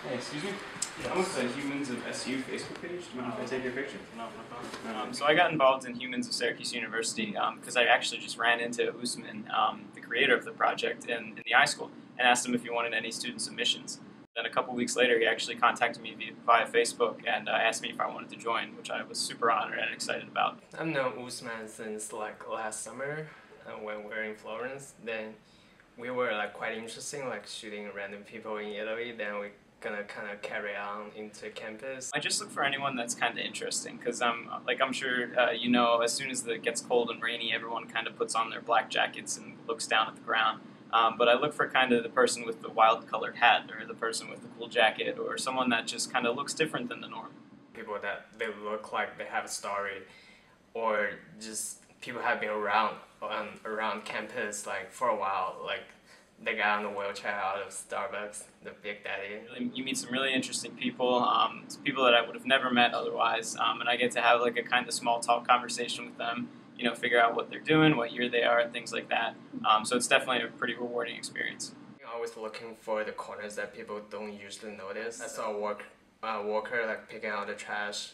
Hey, excuse me? Yes. I'm with the Humans of SU Facebook page. Do you mind if I take your picture? No, no problem. So I got involved in Humans of Syracuse University because I actually just ran into Usman, the creator of the project, in the iSchool, and asked him if he wanted any student submissions. Then a couple weeks later, he actually contacted me via Facebook and asked me if I wanted to join, which I was super honored and excited about. I've known Usman since like last summer when we were in Florence. Then we were like quite interesting, like shooting random people in Italy. Then we gonna kind of carry on into campus. I just look for anyone that's kind of interesting because I'm sure as soon as it gets cold and rainy, everyone kind of puts on their black jackets and looks down at the ground. But I look for kind of the person with the wild colored hat or the person with the cool jacket or someone that just kind of looks different than the norm. People that they look like they have a story, or just people have been around campus like for a while, like the guy on the wheelchair out of Starbucks, the Big Daddy. You meet some really interesting people, people that I would have never met otherwise, and I get to have like a kind of small talk conversation with them, figure out what they're doing, what year they are, and things like that. So it's definitely a pretty rewarding experience. I'm always looking for the corners that people don't usually notice. I saw a worker like picking out the trash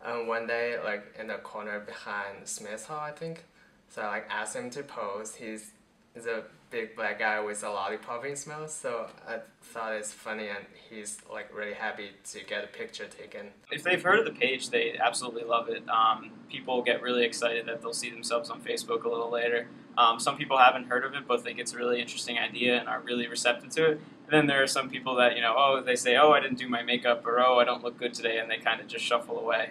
one day, like in the corner behind Smith's Hall, I think. So I like asked him to pose. He's a big black guy with a lollipop in his mouth, so I thought it's funny, and he's like really happy to get a picture taken. If they've heard of the page, they absolutely love it. People get really excited that they'll see themselves on Facebook a little later. Some people haven't heard of it, but think it's a really interesting idea and are really receptive to it. And then there are some people that, they say, oh, I didn't do my makeup, or oh, I don't look good today, and they kind of just shuffle away.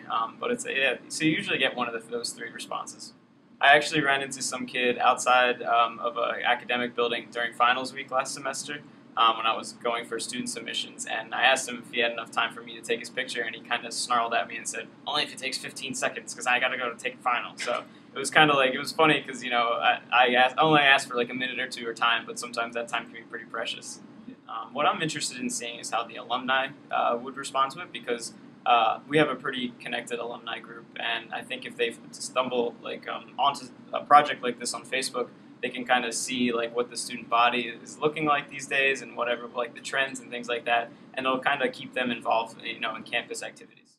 So you usually get one of those three responses. I actually ran into some kid outside of an academic building during finals week last semester when I was going for student submissions, and I asked him if he had enough time for me to take his picture, and he kind of snarled at me and said, only if it takes 15 seconds, because I got to go to take a final. So it was kind of like, it was funny because, I only asked for like a minute or two of time, but sometimes that time can be pretty precious. What I'm interested in seeing is how the alumni would respond to it, because we have a pretty connected alumni group, and I think if they stumble onto a project like this on Facebook, they can kind of see like what the student body is looking like these days and whatever, like the trends and things like that, and it'll kind of keep them involved, in campus activities.